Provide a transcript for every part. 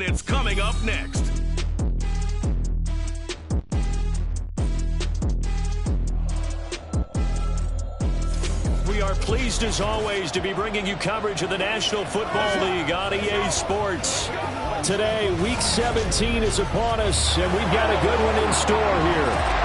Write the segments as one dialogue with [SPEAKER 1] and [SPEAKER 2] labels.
[SPEAKER 1] It's coming up next.
[SPEAKER 2] We are pleased as always to be bringing you coverage of the National Football League on EA Sports. Today, Week 17 is upon us, and we've got a good one in store here.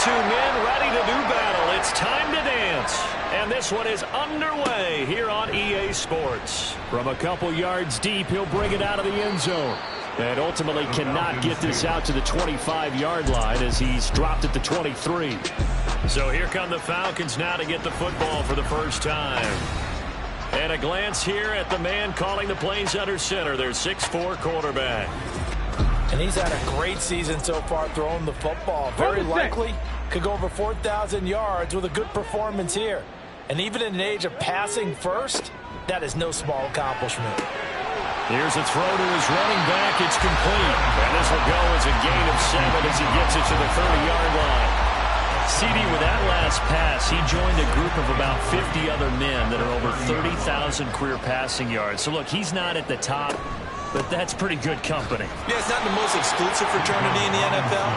[SPEAKER 2] Men ready to do battle. It's time to dance. And this one is underway here on EA Sports. From a couple yards deep, he'll bring it out of the end zone. And ultimately cannot get this out to the 25-yard line as he's dropped at the 23. So here come the Falcons now to get the football for the first time. And a glance here at the man calling the plays under center, their 6'4" quarterback.
[SPEAKER 3] And he's had a great season so far throwing the football. Very likely could go over 4,000 yards with a good performance here. And even in an age of passing first, that is no small accomplishment.
[SPEAKER 2] Here's a throw to his running back. It's complete. And this will go as a gain of 7 as he gets it to the 30-yard line. CD, with that last pass, he joined a group of about 50 other men that are over 30,000 career passing yards. So, look, he's not at the top, but that's pretty good company.
[SPEAKER 4] Yeah, it's not the most exclusive fraternity in the NFL,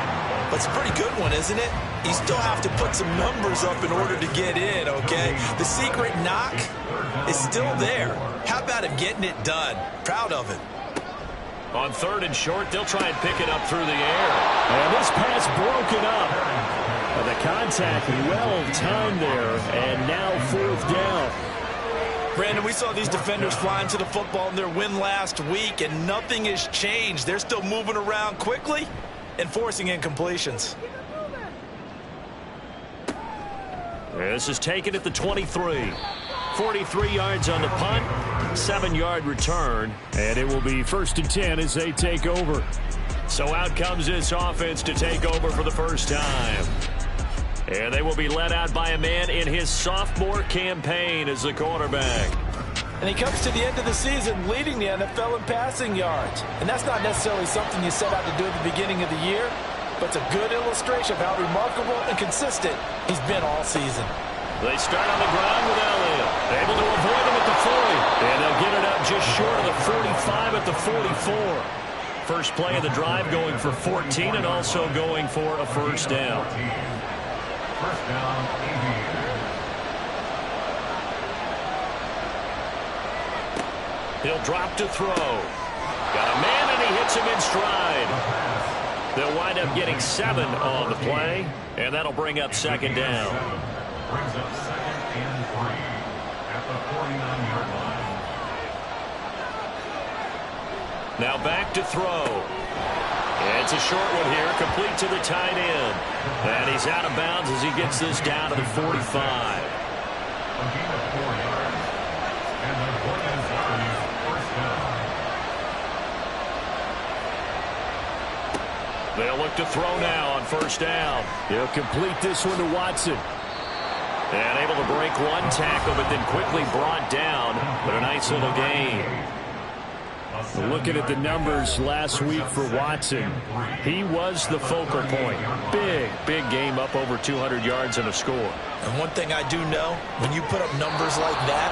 [SPEAKER 4] but it's a pretty good one, isn't it? You still have to put some numbers up in order to get in, okay? The secret knock is still there. How about him getting it done? Proud of it.
[SPEAKER 2] On 3rd and short, they'll try and pick it up through the air. And this pass broken up. The contact well timed there, and now 4th down.
[SPEAKER 4] Brandon, we saw these defenders flying to the football in their win last week, and nothing has changed. They're still moving around quickly and forcing incompletions.
[SPEAKER 2] This is taken at the 23. 43 yards on the punt, 7-yard return, and it will be 1st and 10 as they take over. So out comes this offense to take over for the first time. And they will be led out by a man in his sophomore campaign as the quarterback.
[SPEAKER 3] And he comes to the end of the season leading the NFL in passing yards. And that's not necessarily something you set out to do at the beginning of the year, but it's a good illustration of how remarkable and consistent he's been all season.
[SPEAKER 2] They start on the ground with Elliott. Able to avoid him at the 40. And they'll get it up just short of the 45 at the 44. First play of the drive going for 14 and also going for a first down.
[SPEAKER 5] First down, Aviators.
[SPEAKER 2] He'll drop to throw. Got a man, and he hits him in stride. They'll wind up getting 7 on the play, and that'll bring up 2nd down.
[SPEAKER 5] Brings up 2nd and 3 at the 49-yard line.
[SPEAKER 2] Now back to throw. It's a short one here, complete to the tight end. And he's out of bounds as he gets this down to the 45.
[SPEAKER 5] A gain of 4 yards. And the Falcons first down.
[SPEAKER 2] They'll look to throw now on 1st down. He'll complete this one to Watson. And able to break one tackle, but then quickly brought down. But a nice little gain. Looking at the numbers last week for Watson, he was the focal point. Big game, up over 200 yards and a score.
[SPEAKER 4] And one thing I do know, when you put up numbers like that,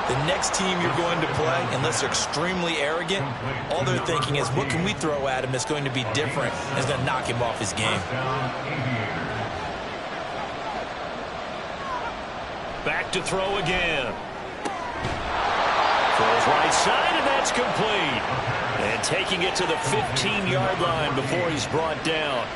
[SPEAKER 4] the next team you're going to play, unless they're extremely arrogant, all they're thinking is, what can we throw at him that's going to be different and is going to knock him off his game?
[SPEAKER 2] Back to throw again. Throws right side, and that's complete. And taking it to the 15-yard line before he's brought down.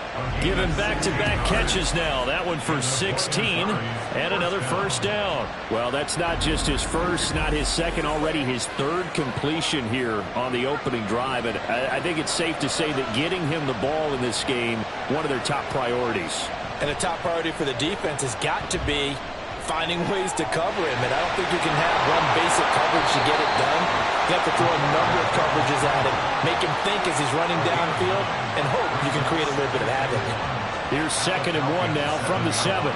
[SPEAKER 2] Given back-to-back catches now. That one for 16, and another first down. Well, that's not just his first, not his second, already his 3rd completion here on the opening drive. And I think it's safe to say that getting him the ball in this game, one of their top priorities.
[SPEAKER 3] And a top priority for the defense has got to be finding ways to cover him, and I don't think you can have one basic coverage to get it done. You have to throw a number of coverages at him, make him think as he's running downfield, and hope you can create a little bit of havoc.
[SPEAKER 2] Here's 2nd and 1 now from the 7.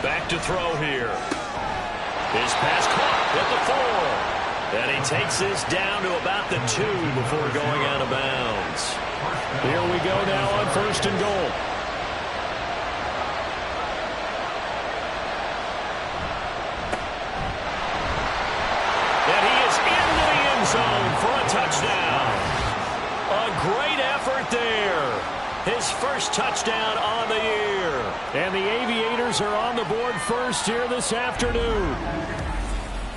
[SPEAKER 2] Back to throw here. His pass caught at the 4. And he takes this down to about the 2 before going out of bounds. Here we go now on 1st and goal. And he is into the end zone for a touchdown. A great effort there. His first touchdown on the year. And the Aviators are on the board first here this afternoon.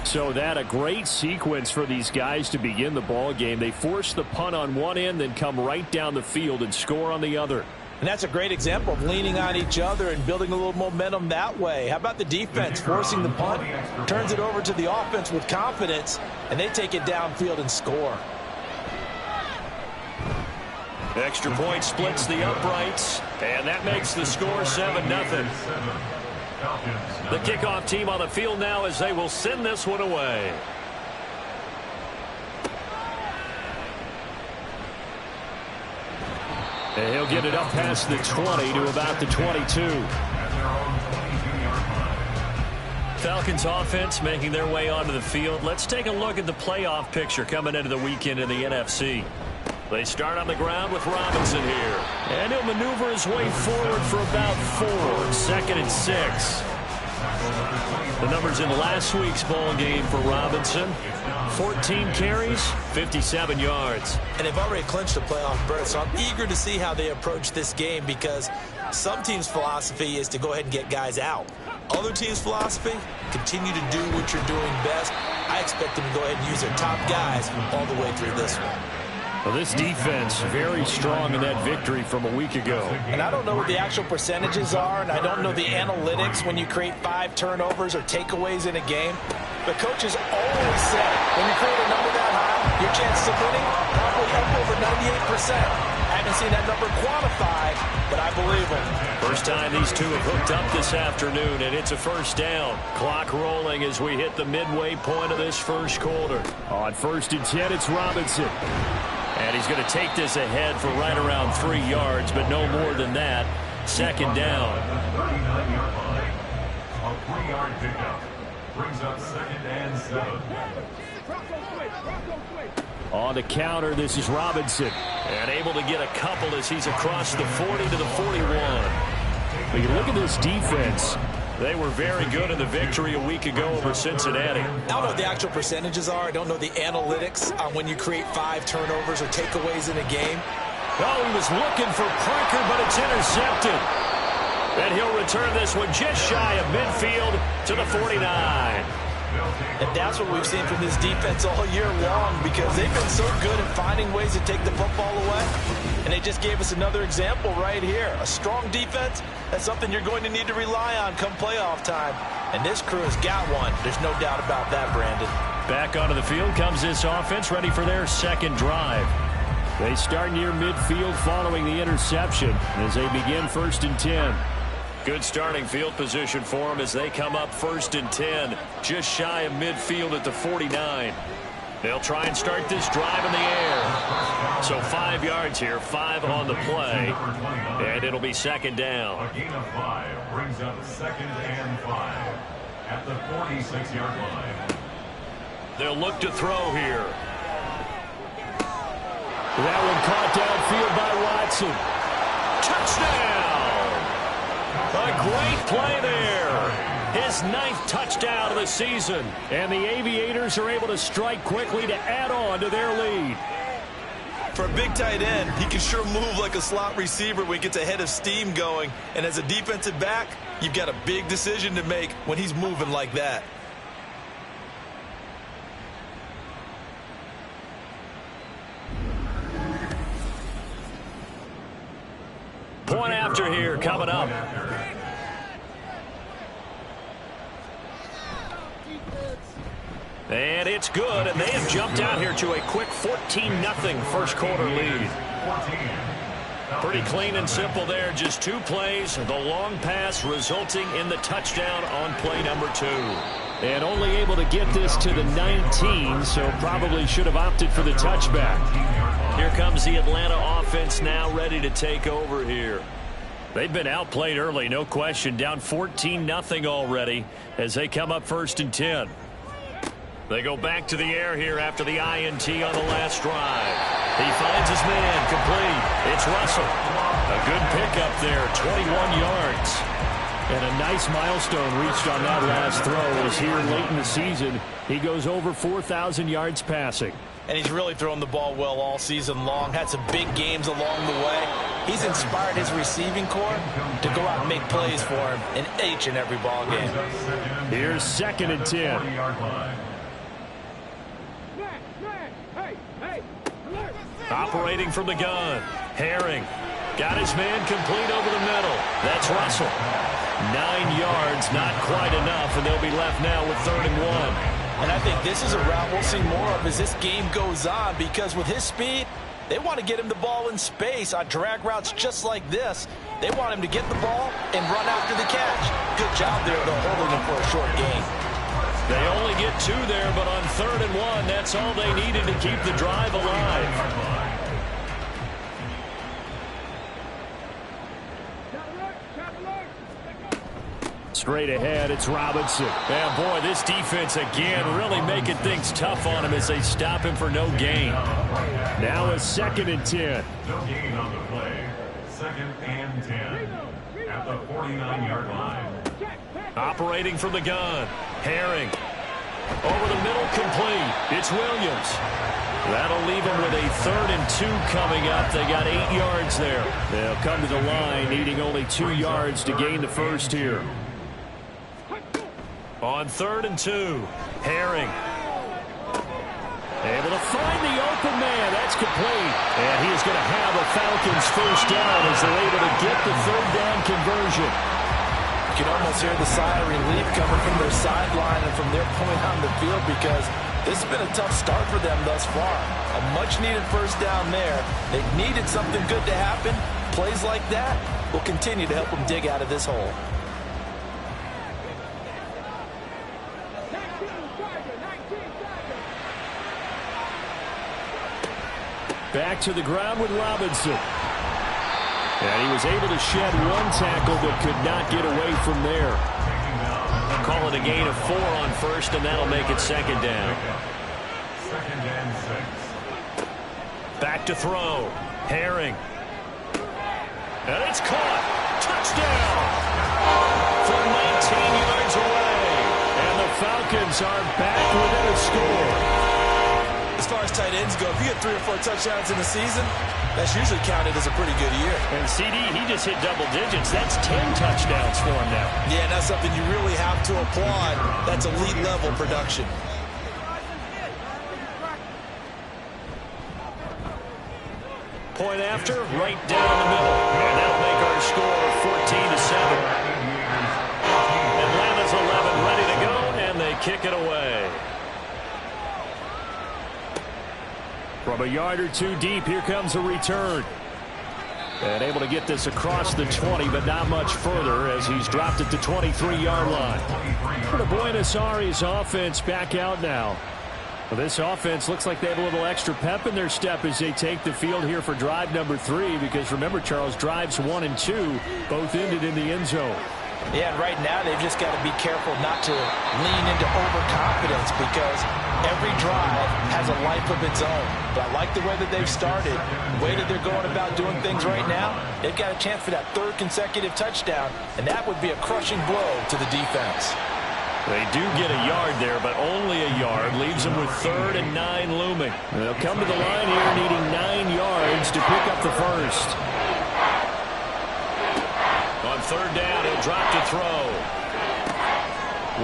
[SPEAKER 2] So that a great sequence for these guys to begin the ball game. They force the punt on one end, then come right down the field and score on the other.
[SPEAKER 3] And that's a great example of leaning on each other and building a little momentum that way. How about the defense forcing the punt, turns it over to the offense with confidence, and they take it downfield and score.
[SPEAKER 2] Extra point splits the uprights, and that makes the score 7-0. The kickoff team on the field now as they will send this one away. And he'll get it up past the 20 to about the 22. Falcons offense making their way onto the field. Let's take a look at the playoff picture coming into the weekend in the NFC. They start on the ground with Robinson here. And he'll maneuver his way forward for about 4. 2nd and 6. The numbers in last week's ball game for Robinson. 14 carries, 57 yards.
[SPEAKER 3] And they've already clinched a playoff berth, so I'm eager to see how they approach this game because some teams' philosophy is to go ahead and get guys out. Other teams' philosophy, continue to do what you're doing best. I expect them to go ahead and use their top guys all the way through this one.
[SPEAKER 2] Well, this defense very strong in that victory from a week ago.
[SPEAKER 3] And I don't know what the actual percentages are, and I don't know the analytics when you create 5 turnovers or takeaways in a game. But coaches always say when you create a number that high, your chances of winning probably up over 98%. I haven't seen that number quantified, but I believe them.
[SPEAKER 2] First time these two have hooked up this afternoon, and it's a first down. Clock rolling as we hit the midway point of this first quarter. On 1st and 10, it's Robinson. And he's going to take this ahead for right around 3 yards, but no more than that. 2nd down.
[SPEAKER 5] 39-yard line. A 3-yard pickup brings up 2nd and 7.
[SPEAKER 2] On the counter, this is Robinson. And able to get a couple as he's across the 40 to the 41. But you look at this defense. They were very good in the victory a week ago over Cincinnati.
[SPEAKER 3] I don't know what the actual percentages are. I don't know the analytics on when you create 5 turnovers or takeaways in a game.
[SPEAKER 2] Oh, he was looking for Parker, but it's intercepted. And he'll return this one just shy of midfield to the 49.
[SPEAKER 3] And that's what we've seen from this defense all year long because they've been so good at finding ways to take the football away. And they just gave us another example right here. A strong defense, that's something you're going to need to rely on come playoff time. And this crew has got one. There's no doubt about that, Brandon.
[SPEAKER 2] Back onto the field comes this offense, ready for their second drive. They start near midfield following the interception as they begin 1st and 10. Good starting field position for them as they come up 1st and 10, just shy of midfield at the 49. They'll try and start this drive in the air. So 5 yards here, 5 on the play, and it'll be 2nd down.
[SPEAKER 5] A gain of 5 brings up 2nd and 5 at the 46-yard line.
[SPEAKER 2] They'll look to throw here. That one caught downfield by Watson. Touchdown! A great play there. His 9th touchdown of the season. And the Aviators are able to strike quickly to add on to their lead.
[SPEAKER 4] For a big tight end, he can sure move like a slot receiver when he gets a head of steam going. And as a defensive back, you've got a big decision to make when he's moving like that.
[SPEAKER 2] Point after here coming up. And it's good, and they have jumped out here to a quick 14-0 first quarter lead. Pretty clean and simple there, just 2 plays, the long pass resulting in the touchdown on play number 2. And only able to get this to the 19, so probably should have opted for the touchback. Here comes the Atlanta offense now ready to take over here. They've been outplayed early, no question, down 14-0 already as they come up 1st and 10. They go back to the air here after the INT on the last drive. He finds his man, complete. It's Russell. A good pickup there, 21 yards. And a nice milestone reached on that last throw as here late in the season, he goes over 4,000 yards passing.
[SPEAKER 3] And he's really thrown the ball well all season long. Had some big games along the way. He's inspired his receiving corps to go out and make plays for him in each and every ball game.
[SPEAKER 2] Here's 2nd and 10. Operating from the gun. Herring. Got his man complete over the middle. That's Russell. 9 yards, not quite enough, and they'll be left now with 3rd and 1.
[SPEAKER 3] And I think this is a route we'll see more of as this game goes on, because with his speed, they want to get him the ball in space on drag routes just like this. They want him to get the ball and run after the catch. Good job there, though, holding him for a short gain.
[SPEAKER 2] They only get 2 there, but on 3rd and 1, that's all they needed to keep the drive alive. Straight ahead, it's Robinson. And boy, this defense again really making things tough on him as they stop him for no gain. Now a 2nd and 10.
[SPEAKER 5] No gain on the play. 2nd and 10 at the 49-yard line.
[SPEAKER 2] Operating from the gun. Herring. Over the middle, complete. It's Williams. That'll leave them with a 3rd and 2 coming up. They got 8 yards there. They'll come to the line needing only 2 yards to gain the first here. On 3rd and 2, Herring. Able to find the open man. That's complete. And he is going to have a Falcons first down as they're able to get the 3rd down conversion.
[SPEAKER 3] You can almost hear the sigh of relief coming from their sideline and from their point on the field, because this has been a tough start for them thus far. A much-needed first down there. They needed something good to happen. Plays like that will continue to help them dig out of this hole.
[SPEAKER 2] Back to the ground with Robinson. And he was able to shed 1 tackle but could not get away from there. Call it a gain of 4 on 1st, and that'll make it 2nd down.
[SPEAKER 5] 2nd and 6.
[SPEAKER 2] Back to throw. Herring. And it's caught. Touchdown. From 19 yards away. And the Falcons are back within a score.
[SPEAKER 4] As far as tight ends go, if you get 3 or 4 touchdowns in the season, that's usually counted as a pretty good year.
[SPEAKER 2] And CD, he just hit double digits. That's 10 touchdowns for him now.
[SPEAKER 4] Yeah, and that's something you really have to applaud. That's elite-level production.
[SPEAKER 2] Point after, right down the middle. And that'll make our score 14-7. Atlanta's 11 ready to go, and they kick it away. From a yard or 2 deep, here comes a return. And able to get this across the 20, but not much further as he's dropped it to 23-yard line. For the Buenos Aires offense back out now. Well, this offense looks like they have a little extra pep in their step as they take the field here for drive number 3, because remember, Charles, drives 1 and 2 both ended in the end zone.
[SPEAKER 3] Yeah, and right now they've just got to be careful not to lean into overconfidence, because every drive has a life of its own. But I like the way that they've started, the way that they're going about doing things right now. They've got a chance for that 3rd consecutive touchdown, and that would be a crushing blow to the defense.
[SPEAKER 2] They do get a yard there, but only a yard. Leaves them with 3rd and 9 looming. They'll come to the line here needing 9 yards to pick up the first. On 3rd down, he'll drop to throw.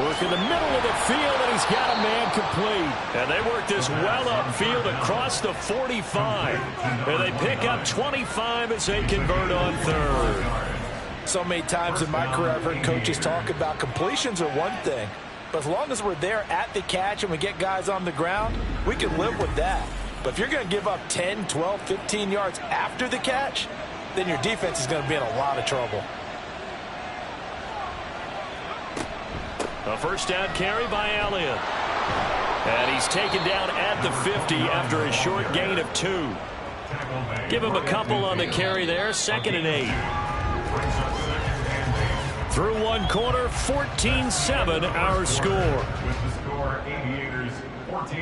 [SPEAKER 2] Work in the middle of the field, and he's got a man complete. And they work this well upfield across the 45. And they pick up 25 as they convert on 3rd.
[SPEAKER 3] So many times in my career I've heard coaches talk about completions are one thing, but as long as we're there at the catch and we get guys on the ground, we can live with that. But if you're going to give up 10, 12, 15 yards after the catch, then your defense is going to be in a lot of trouble.
[SPEAKER 2] A first down carry by Elliott. And he's taken down at the 50 after a short gain of 2. Give him a couple on the carry there. 2nd and 8. Through 1 quarter, 14-7 our score.
[SPEAKER 5] score, Aviators 14,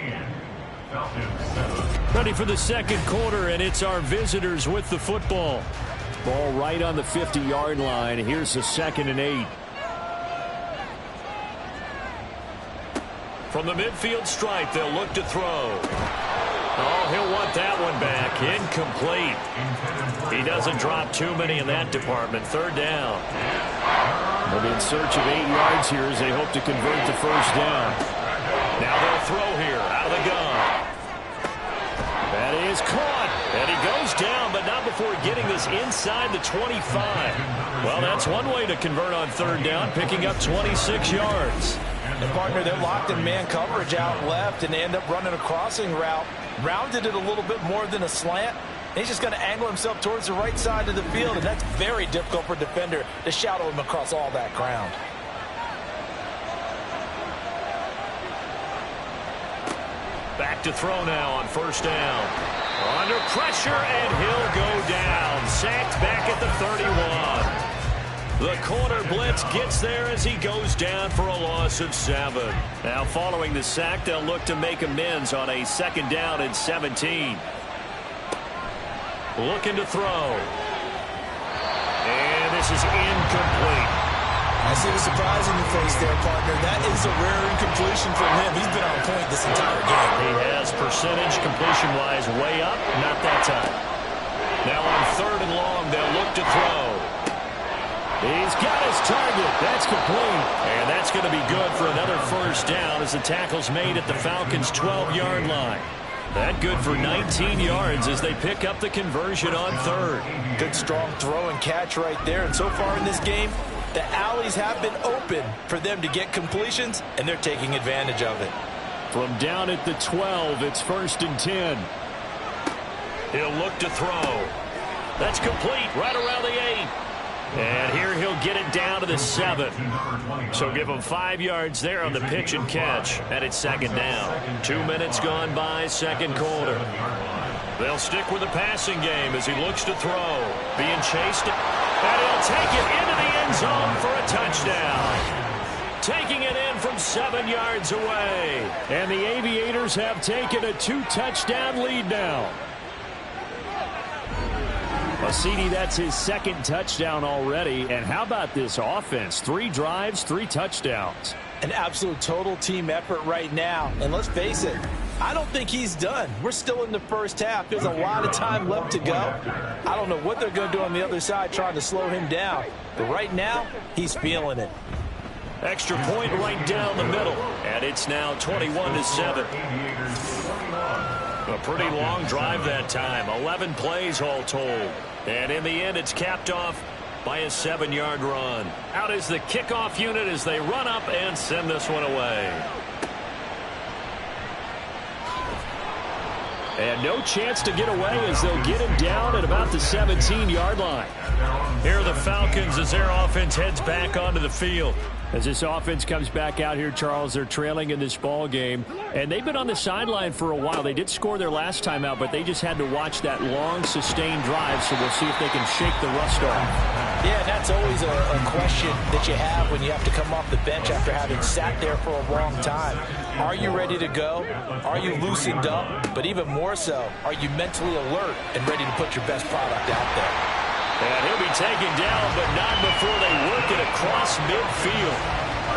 [SPEAKER 5] Falcons 7.
[SPEAKER 2] Ready for the second quarter, and it's our visitors with the football. Ball right on the 50-yard line. Here's the 2nd and 8. From the midfield stripe, they'll look to throw. Oh, he'll want that one back. Incomplete. He doesn't drop too many in that department. 3rd down. They'll be in search of 8 yards here as they hope to convert the 1st down. Now they'll throw here out of the gun. That is caught. And he goes down, but not before getting this inside the 25. Well, that's one way to convert on 3rd down, picking up 26 yards.
[SPEAKER 3] And, partner, they're locked in man coverage out left, and they end up running a crossing route. Rounded it a little bit more than a slant. He's just going to angle himself towards the right side of the field, and that's very difficult for a defender to shadow him across all that ground.
[SPEAKER 2] Back to throw now on 1st down. Under pressure, and he'll go down. Sacked back at the 31. The corner blitz gets there as he goes down for a loss of 7. Now following the sack, they'll look to make amends on a 2nd down and 17. Looking to throw. And this is incomplete.
[SPEAKER 4] I see the surprise in your face there, partner. That is a rare incompletion from him. He's been on point this entire game.
[SPEAKER 2] He has percentage completion-wise way up, not that time. Now on 3rd and long, they'll look to throw. He's got his target. That's complete. And that's going to be good for another 1st down as the tackle's made at the Falcons' 12-yard line. That good for 19 yards as they pick up the conversion on 3rd.
[SPEAKER 3] Good strong throw and catch right there. And so far in this game, the alleys have been open for them to get completions, and they're taking advantage of it.
[SPEAKER 2] From down at the 12, it's 1st and 10. He'll look to throw. That's complete right around the 8. And here he'll get it down to the 7. So give him 5 yards there on the pitch and catch. And it's 2nd down. 2 minutes gone by, 2nd quarter. They'll stick with the passing game as he looks to throw. Being chased. And he'll take it into the end zone for a touchdown. Taking it in from 7 yards away. And the Aviators have taken a 2-touchdown lead now. Well, CD, that's his 2nd touchdown already. And how about this offense? 3 drives, 3 touchdowns.
[SPEAKER 3] An absolute total team effort right now. And let's face it, I don't think he's done. We're still in the 1st half. There's a lot of time left to go. I don't know what they're going to do on the other side trying to slow him down. But right now, he's feeling it.
[SPEAKER 2] Extra point right down the middle. And it's now 21-7. A pretty long drive that time. 11 plays all told. And in the end, it's capped off by a 7-yard run. Out is the kickoff unit as they run up and send this one away. And no chance to get away as they'll get him down at about the 17-yard line. Here are the Falcons as their offense heads back onto the field. As this offense comes back out here, Charles, they're trailing in this ball game. And they've been on the sideline for a while. They did score their last time out, but they just had to watch that long, sustained drive. So we'll see if they can shake the rust off.
[SPEAKER 3] Yeah, and that's always a question that you have when you have to come off the bench after having sat there for a long time. Are you ready to go? Are you loosened up? But even more so, are you mentally alert and ready to put your best product out there?
[SPEAKER 2] And he'll be taken down, but not before they work it across midfield.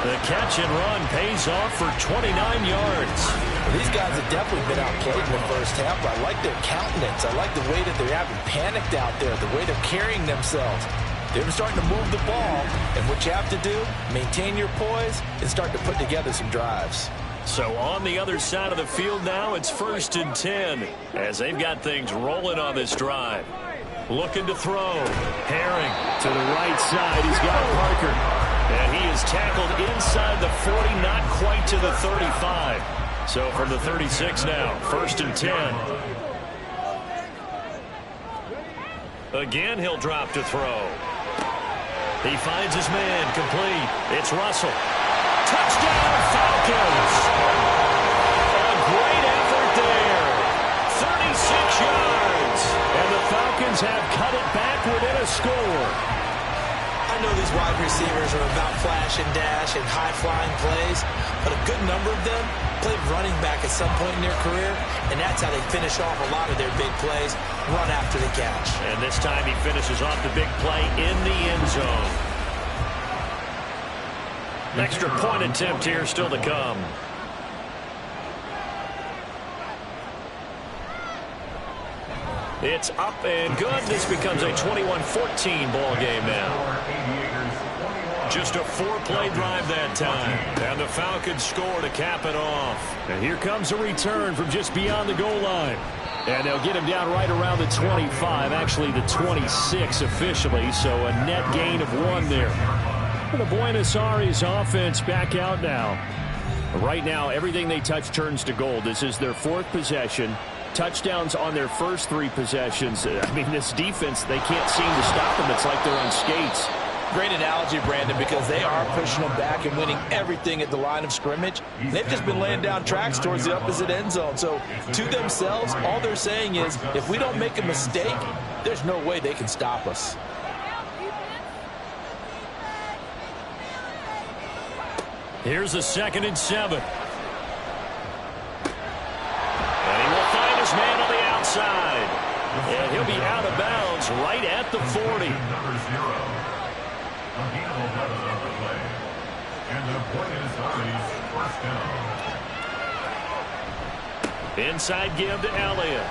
[SPEAKER 2] The catch and run pays off for 29 yards.
[SPEAKER 3] Well, these guys have definitely been outplayed in the 1st half. I like their countenance. I like the way that they haven't panicked out there, the way they're carrying themselves. They're starting to move the ball, and what you have to do, maintain your poise and start to put together some drives.
[SPEAKER 2] So on the other side of the field now, it's 1st and 10 as they've got things rolling on this drive. Looking to throw. Herring to the right side. He's got Parker. And he is tackled inside the 40, not quite to the 35. So from the 36 now, 1st and 10. Again, he'll drop to throw. He finds his man, complete. It's Russell. Touchdown, Falcons! A great effort there. 36 yards. And the Falcons have cut it back within a score.
[SPEAKER 4] I I know these wide receivers are about flash and dash and high-flying plays, but a good number of them played running back at some point in their career, and that's how they finish off a lot of their big plays, run after the catch.
[SPEAKER 2] And this time he finishes off the big play in the end zone. Extra point attempt here still to come. It's up and good. This becomes a 21-14 ball game now. Just a 4-play drive that time. And the Falcons score to cap it off. And here comes a return from just beyond the goal line. And they'll get him down right around the 25, actually the 26 officially, so a net gain of 1 there. And the Buenos Aires offense back out now. Right now, everything they touch turns to gold. This is their 4th possession. Touchdowns on their first 3 possessions. I mean, this defense, they can't seem to stop them. It's like they're on skates.
[SPEAKER 3] Great analogy, Brandon, because they are pushing them back and winning everything at the line of scrimmage. They've just been laying down tracks towards the opposite end zone. So to themselves, all they're saying is, if we don't make a mistake, there's no way they can stop us.
[SPEAKER 2] Here's a 2nd and 7. And he will find his man on the outside. And he'll be out of bounds right at the 40.
[SPEAKER 5] Number 0. A gain of 11 on the play. And the Buenos Aires first down.
[SPEAKER 2] Inside give to Elliott.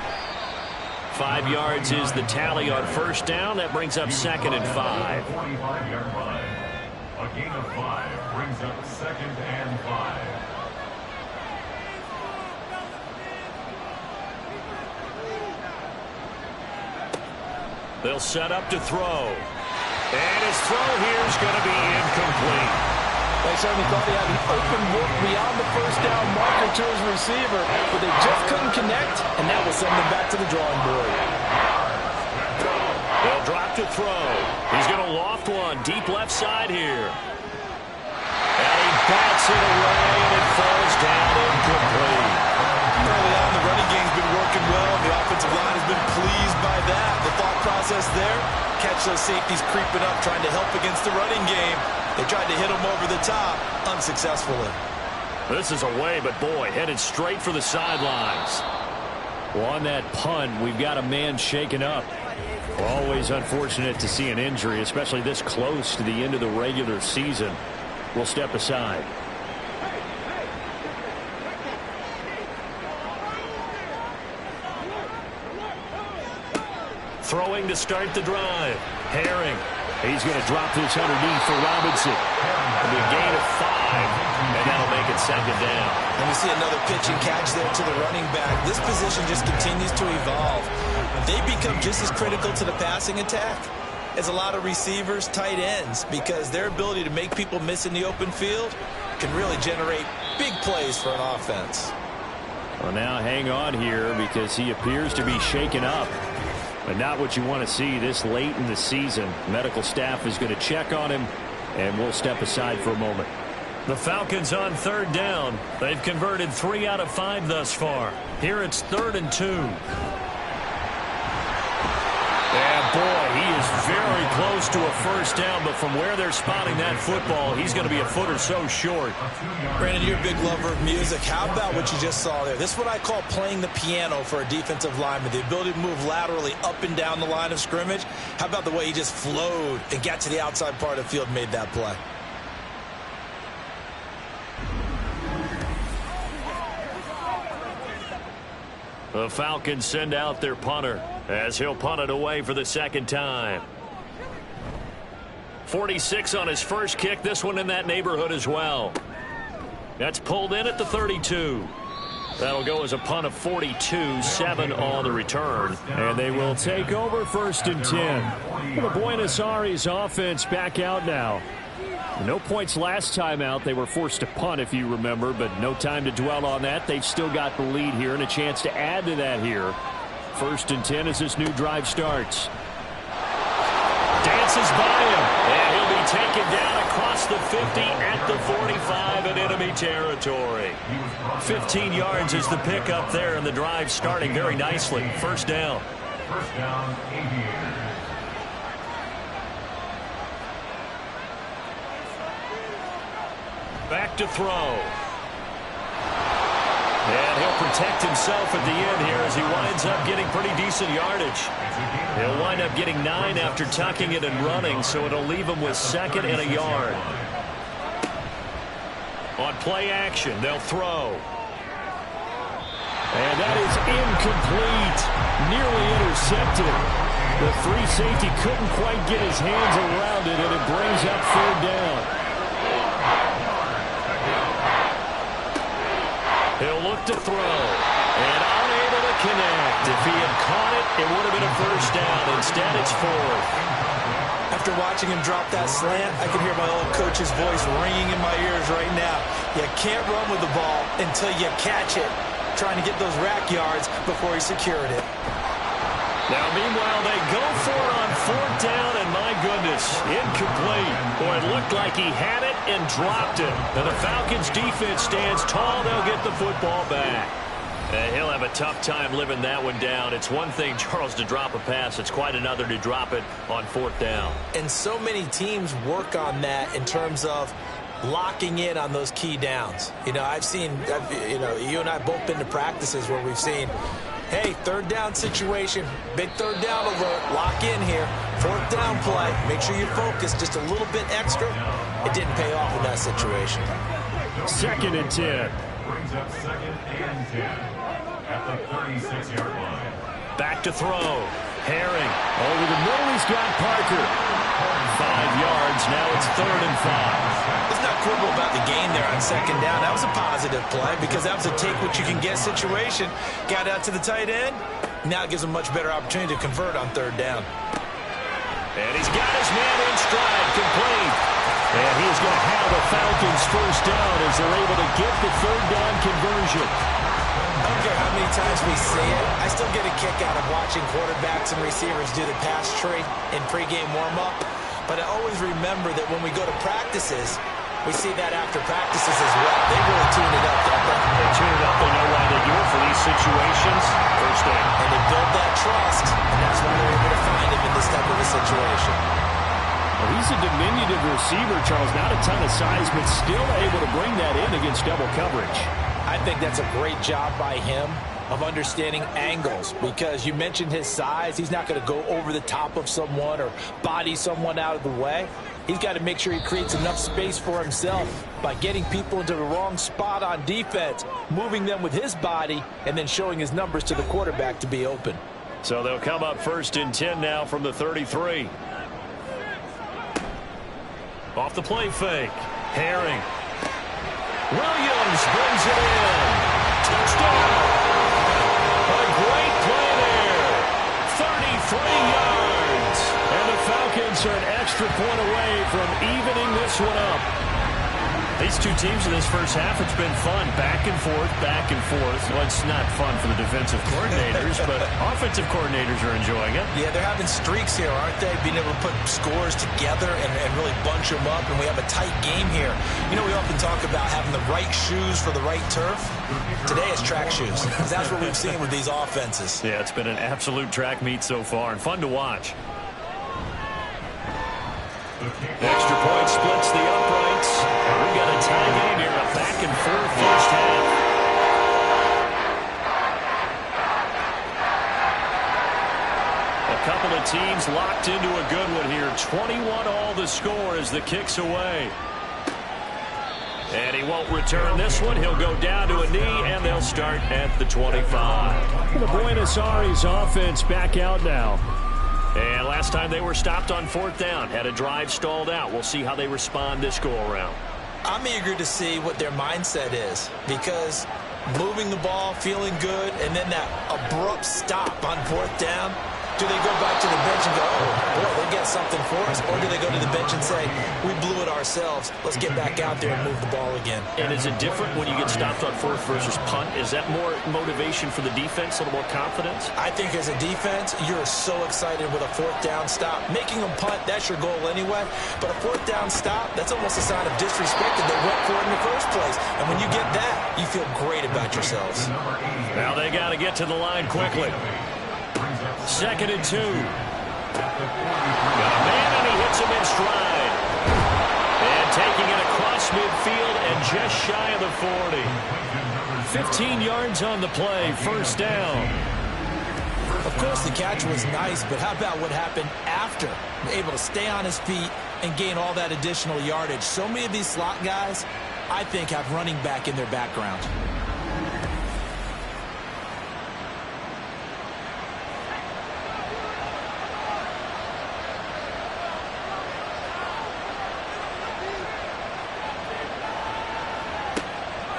[SPEAKER 2] 5 yards is the tally on first down. That brings up 2nd and 5.
[SPEAKER 5] 45-yard line. A gain of 5 brings up 2nd and 5.
[SPEAKER 2] They'll set up to throw. And his throw here is going to be incomplete.
[SPEAKER 3] They certainly thought they had an open look beyond the first down marker to his receiver, but they just couldn't connect, and that will send them back to the drawing board.
[SPEAKER 2] They'll drop to throw. He's going to loft one deep left side here. And he bats it away, and it falls down incomplete.
[SPEAKER 4] Early on, the running game's been working well. The offensive line has been pleased by that. The thought process there, catch those safeties creeping up, trying to help against the running game. They tried to hit him over the top, unsuccessfully.
[SPEAKER 2] This is away, but boy, headed straight for the sidelines. Well, on that punt, we've got a man shaken up. Always unfortunate to see an injury, especially this close to the end of the regular season. We'll step aside. Throwing to start the drive. Herring. He's going to drop this underneath for Robinson. It'll be a gain of 5, and that'll make it 2nd down.
[SPEAKER 4] And we see another pitch and catch there to the running back. This position just continues to evolve. They become just as critical to the passing attack as a lot of receivers, tight ends, because their ability to make people miss in the open field can really generate big plays for an offense.
[SPEAKER 2] Well, now hang on here because he appears to be shaken up. But not what you want to see this late in the season. Medical staff is going to check on him, and we'll step aside for a moment. The Falcons on 3rd down. They've converted 3 out of 5 thus far. Here it's 3rd and 2. And boy, he is very close to a first down, but from where they're spotting that football, he's going to be a foot or so short.
[SPEAKER 4] Brandon, you're a big lover of music. How about what you just saw there? This is what I call playing the piano for a defensive lineman, the ability to move laterally up and down the line of scrimmage. How about the way he just flowed and got to the outside part of the field and made that play?
[SPEAKER 2] The Falcons send out their punter as he'll punt it away for the 2nd time. 46 on his first kick. This one in that neighborhood as well. That's pulled in at the 32. That'll go as a punt of 42, 7 on the return. And they will take over 1st and 10. The Buenos Aires offense back out now. No points last time out. They were forced to punt, if you remember, but no time to dwell on that. They've still got the lead here and a chance to add to that here. 1st and 10 as this new drive starts. Dances by him, and he'll be taken down across the 50 at the 45 in enemy territory. 15 yards is the pickup there, and the drive starting very nicely. 1st down.
[SPEAKER 5] 1st down, Aviators.
[SPEAKER 2] Back to throw. And he'll protect himself at the end here as he winds up getting pretty decent yardage. He'll wind up getting 9 after tucking it and running, so it'll leave him with 2nd and a yard. On play action, they'll throw. And that is incomplete. Nearly intercepted. The free safety couldn't quite get his hands around it, and it brings up 3rd down. He'll look to throw. And unable to connect. If he had caught it, it would have been a 1st down. Instead, it's 4th.
[SPEAKER 4] After watching him drop that slant, I can hear my old coach's voice ringing in my ears right now. You can't run with the ball until you catch it. Trying to get those rack yards before he secured it.
[SPEAKER 2] Now, meanwhile, they go for it on 4th down, and my goodness, incomplete. Boy, it looked like he had it and dropped it. And the Falcons' defense stands tall. They'll get the football back. He'll have a tough time living that one down. It's one thing, Charles, to drop a pass. It's quite another to drop it on 4th down.
[SPEAKER 3] And so many teams work on that in terms of locking in on those key downs. You know, you and I both been to practices where we've seen, hey, 3rd down situation, big 3rd down alert, lock in here, 4th down play, make sure you focus just a little bit extra. It didn't pay off in that situation.
[SPEAKER 2] 2nd and 10.
[SPEAKER 5] Brings up 2nd and 10 at the 36-yard line.
[SPEAKER 2] Back to throw. Herring. Over the middle, he's got Parker. 5 yards. Now it's 3rd and 5.
[SPEAKER 4] Let's not quibble about the gain there on 2nd down. That was a positive play because that was a take-what-you-can-get situation. Got out to the tight end. Now it gives him a much better opportunity to convert on 3rd down.
[SPEAKER 2] And he's got his man in stride, complete. And he's going to have the Falcons 1st down as they're able to get the 3rd down conversion.
[SPEAKER 4] I don't care how many times we see it. I still get a kick out of watching quarterbacks and receivers do the pass tree in pregame warm-up. But I always remember that when we go to practices, we see that after practices as well. They really tune it up, don't they?
[SPEAKER 2] They tune it up. They know why they do it for these situations. 1st down.
[SPEAKER 4] And they build that trust, and that's why they're able to find him in this type of a situation.
[SPEAKER 2] Well, he's a diminutive receiver, Charles. Not a ton of size, but still able to bring that in against double coverage.
[SPEAKER 3] I think that's a great job by him of understanding angles, because you mentioned his size. He's not going to go over the top of someone or body someone out of the way. He's got to make sure he creates enough space for himself by getting people into the wrong spot on defense, moving them with his body, and then showing his numbers to the quarterback to be open.
[SPEAKER 2] So they'll come up 1st and 10 now from the 33. Off the play fake. Herring. Williams brings it in. Touchdown. A great play there. 33 yards. And the Falcons are an extra point away from evening this one up. These two teams in this first half, it's been fun. Back and forth, back and forth. Well, it's not fun for the defensive coordinators, but offensive coordinators are enjoying it.
[SPEAKER 4] Yeah, they're having streaks here, aren't they? Being able to put scores together and really bunch them up, and we have a tight game here. You know, we often talk about having the right shoes for the right turf. Today it's track shoes. That's what we've seen with these offenses.
[SPEAKER 2] Yeah, it's been an absolute track meet so far, and fun to watch. Extra point splits the uprights. We got a tie game here, a back and forth first half. A couple of teams locked into a good one here. 21-all the score as the kick's away. And he won't return this one. He'll go down to a knee, and they'll start at the 25. The Buenos Aires offense back out now. And last time they were stopped on 4th down, had a drive stalled out. We'll see how they respond this go-around.
[SPEAKER 4] I'm eager to see what their mindset is, because moving the ball, feeling good, and then that abrupt stop on 4th down, do they go back to the bench and go, oh, boy, they get something for us? Or do they go to the bench and say, we blew it ourselves, let's get back out there and move the ball again?
[SPEAKER 2] And is it different when you get stopped on 4th versus punt? Is that more motivation for the defense, a little more confidence?
[SPEAKER 4] I think as a defense, you're so excited with a 4th down stop. Making them punt, that's your goal anyway. But a 4th down stop, that's almost a sign of disrespect that they went for it in the first place. And when you get that, you feel great about yourselves.
[SPEAKER 2] Now they got to get to the line quickly. 2nd and 2. Got a man, and he hits him in stride. And taking it across across midfield and just shy of the 40. 15 yards on the play, first down.
[SPEAKER 3] Of course, the catch was nice, but how about what happened after? Able to stay on his feet and gain all that additional yardage. So many of these slot guys, I think, have running back in their background.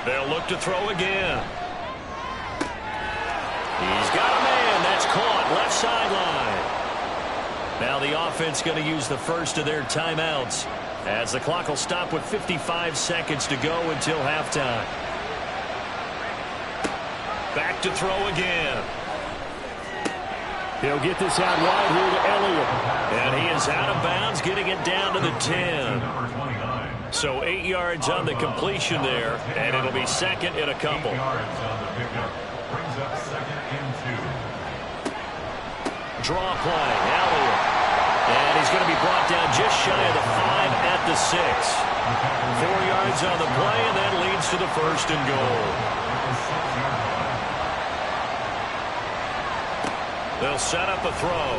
[SPEAKER 2] They'll look to throw again. He's got a man. That's caught left sideline. Now the offense going to use the first of their timeouts as the clock will stop with 55 seconds to go until halftime. Back to throw again. He'll get this out wide here to Elliott. And he is out of bounds, getting it down to the 10. So 8 yards on the completion there, and it'll be second in a couple. Draw play, Elliott. And he's going to be brought down just shy of the 5 at the 6. 4 yards on the play, and that leads to the first and goal. They'll set up a throw.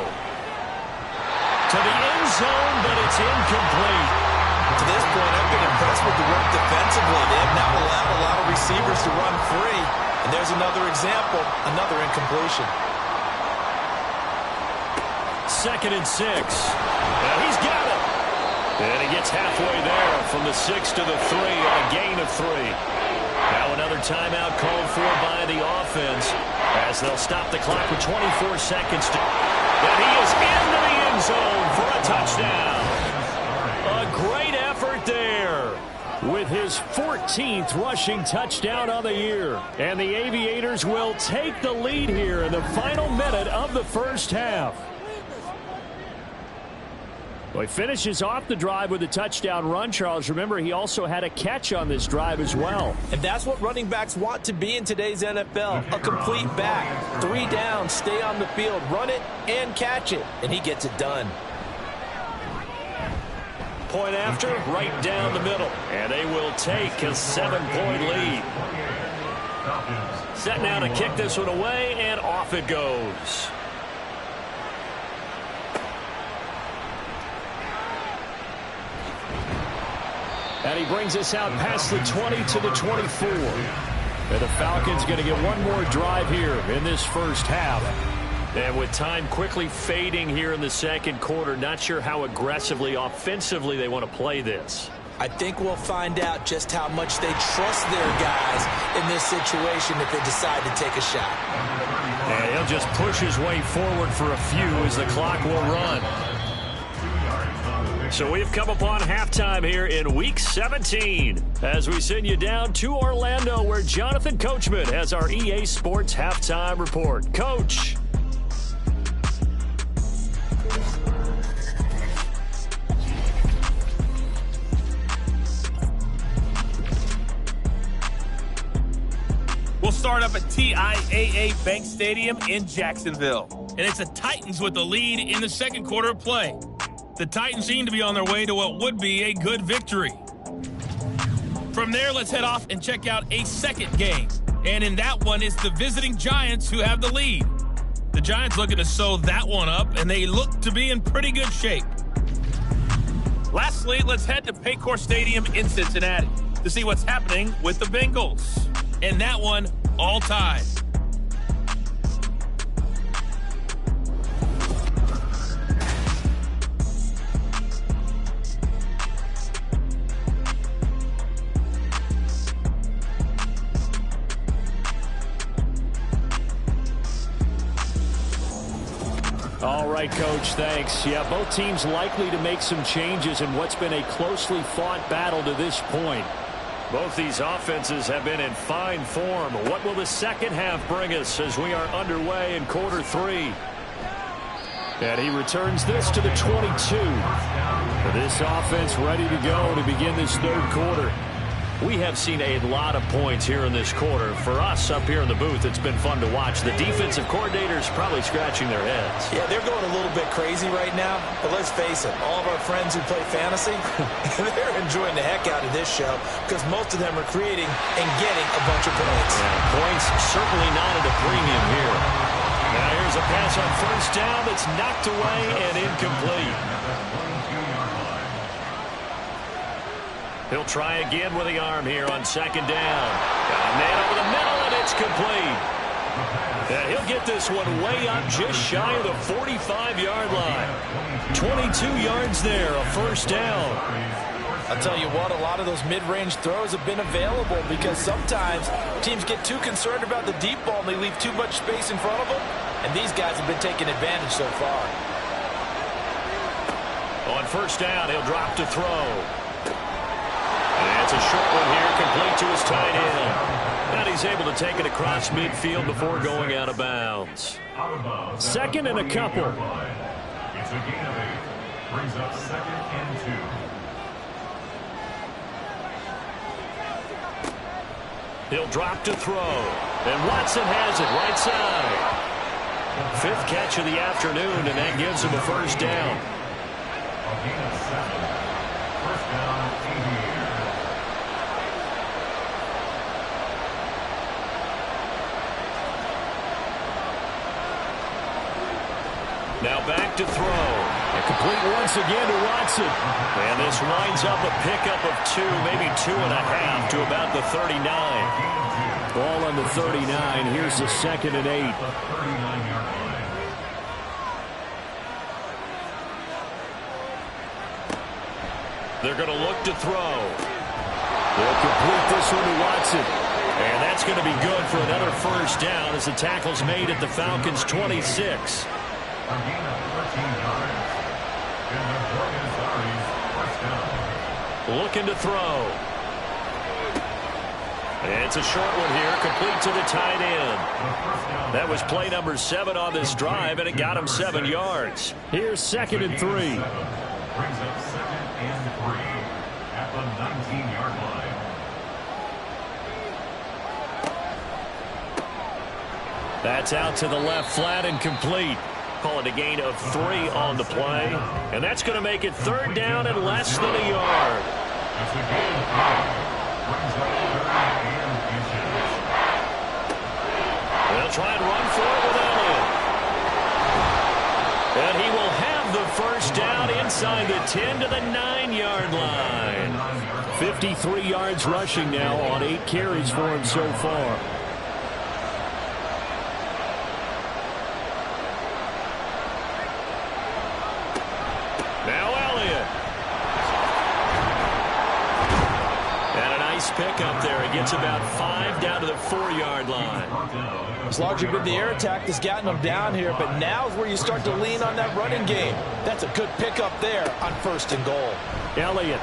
[SPEAKER 2] To the end zone, but it's incomplete.
[SPEAKER 3] To this point, I've been impressed with the work defensively. They have now allowed a lot of receivers to run free. And there's another example, another incompletion.
[SPEAKER 2] 2nd and 6. And he's got it. And he gets halfway there from the 6 to the 3 on a gain of 3. Now another timeout called for by the offense as they'll stop the clock with 24 seconds to... And he is into the end zone for a touchdown. A great effort there with his 14th rushing touchdown of the year. And the Aviators will take the lead here in the final minute of the first half. Well, he finishes off the drive with a touchdown run, Charles. Remember, he also had a catch on this drive as well.
[SPEAKER 3] And that's what running backs want to be in today's NFL. A complete back. 3 down, stay on the field, run it, and catch it. And he gets it done.
[SPEAKER 2] Point after, right down the middle. And they will take a 7-point lead. Set now to kick this one away, and off it goes. And he brings us out past the 20 to the 24. And the Falcons going to get one more drive here in this first half. And with time quickly fading here in the second quarter, not sure how aggressively, offensively they want to play this.
[SPEAKER 3] I think we'll find out just how much they trust their guys in this situation if they decide to take a shot.
[SPEAKER 2] And he'll just push his way forward for a few as the clock will run. So we've come upon halftime here in Week 17 as we send you down to Orlando where Jonathan Coachman has our EA Sports Halftime Report. Coach.
[SPEAKER 1] We'll start up at TIAA Bank Stadium in Jacksonville. And it's the Titans with the lead in the second quarter of play. The Titans seem to be on their way to what would be a good victory. From there, let's head off and check out a second game. And in that one, it's the visiting Giants who have the lead. The Giants looking to sew that one up, and they look to be in pretty good shape. Lastly, let's head to Paycor Stadium in Cincinnati to see what's happening with the Bengals. And that one, all tied.
[SPEAKER 2] All right, Coach, thanks. Yeah, both teams likely to make some changes in what's been a closely fought battle to this point. Both these offenses have been in fine form. What will the second half bring us as we are underway in quarter 3? And he returns this to the 22. This offense ready to go to begin this third quarter. We have seen a lot of points here in this quarter. For us up here in the booth, it's been fun to watch. The defensive coordinators probably scratching their heads.
[SPEAKER 4] Yeah, they're going a little bit crazy right now. But let's face it, all of our friends who play fantasy, they're enjoying the heck out of this show because most of them are creating and getting a bunch of points.
[SPEAKER 2] Yeah, points certainly not at a premium here. Now here's a pass on first down that's knocked away and incomplete. He'll try again with the arm here on second down. Got a man over the middle, and it's complete. And he'll get this one way up just shy of the 45-yard line. 22 yards there, a first down.
[SPEAKER 4] I'll tell you what, a lot of those mid-range throws have been available because sometimes teams get too concerned about the deep ball and they leave too much space in front of them, and these guys have been taking advantage so far.
[SPEAKER 2] On first down, he'll drop to throw. And it's a short one here, complete to his tight end. And he's able to take it across midfield before going out of bounds. Second and a couple.
[SPEAKER 5] It's a gain of 8. Brings up 2nd and 2.
[SPEAKER 2] He'll drop to throw. And Watson has it right side. 5th catch of the afternoon, and that gives him a first down.
[SPEAKER 5] A gain of 7. First down, Aviators.
[SPEAKER 2] Now back to throw. And complete once again to Watson. And this winds up a pickup of 2, maybe 2.5 to about the 39. Ball on the 39. Here's the 2nd and 8. They're going to look to throw. They'll complete this one to Watson. And that's going to be good for another first down as the tackle's made at the Falcons' 26.
[SPEAKER 5] A gain of 13 yards. And the Falcons are first down.
[SPEAKER 2] Looking to throw. It's a short one here, complete to the tight end. That was play number 7 on this drive, and it got him 7 yards. Here's 2nd and 3.
[SPEAKER 5] Brings up 2nd and 3 at the 19-yard line.
[SPEAKER 2] That's out to the left flat and complete. Call it a gain of 3 on the play. And that's going to make it 3rd down and less than a yard.
[SPEAKER 5] That's a gain of 5. Brings up 3rd and inches.
[SPEAKER 2] They'll try and run for it with Elliott. And he will have the first down inside the 10 to the 9-yard line. 53 yards rushing now on 8 carries for him so far. Pick up there. He gets about 5 down to the 4-yard line.
[SPEAKER 4] It's largely been the air attack that's gotten them down here, but now is where you start to lean on that running game. That's a good pickup there on 1st and goal.
[SPEAKER 2] Elliott.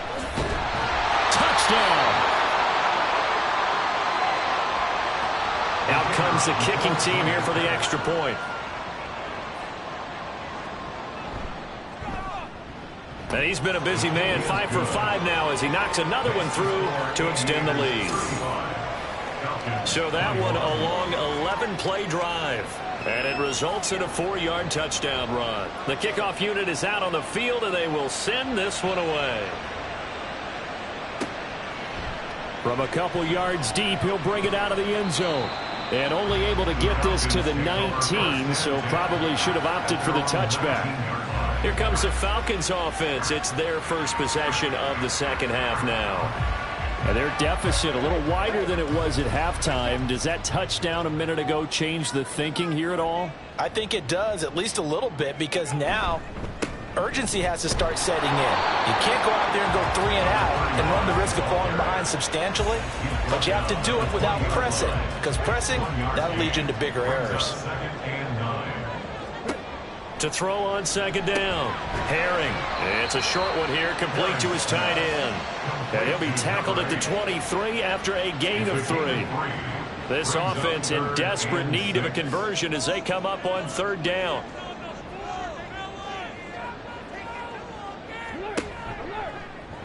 [SPEAKER 2] Touchdown. Out comes the kicking team here for the extra point. And he's been a busy man, 5 for 5 now as he knocks another one through to extend the lead. So that one a long 11-play drive. And it results in a 4-yard touchdown run. The kickoff unit is out on the field, and they will send this one away. From a couple yards deep, he'll bring it out of the end zone. And only able to get this to the 19, so probably should have opted for the touchback. Here comes the Falcons offense. It's their first possession of the second half now. And their deficit a little wider than it was at halftime. Does that touchdown a minute ago change the thinking here at all?
[SPEAKER 4] I think it does, at least a little bit, because now urgency has to start setting in. You can't go out there and go 3 and out and run the risk of falling behind substantially, but you have to do it without pressing, because pressing, that'll lead you into bigger errors.
[SPEAKER 2] To throw on second down. Herring. It's a short one here, complete to his tight end. And he'll be tackled at the 23 after a gain of 3. This offense in desperate need of a conversion as they come up on 3rd down.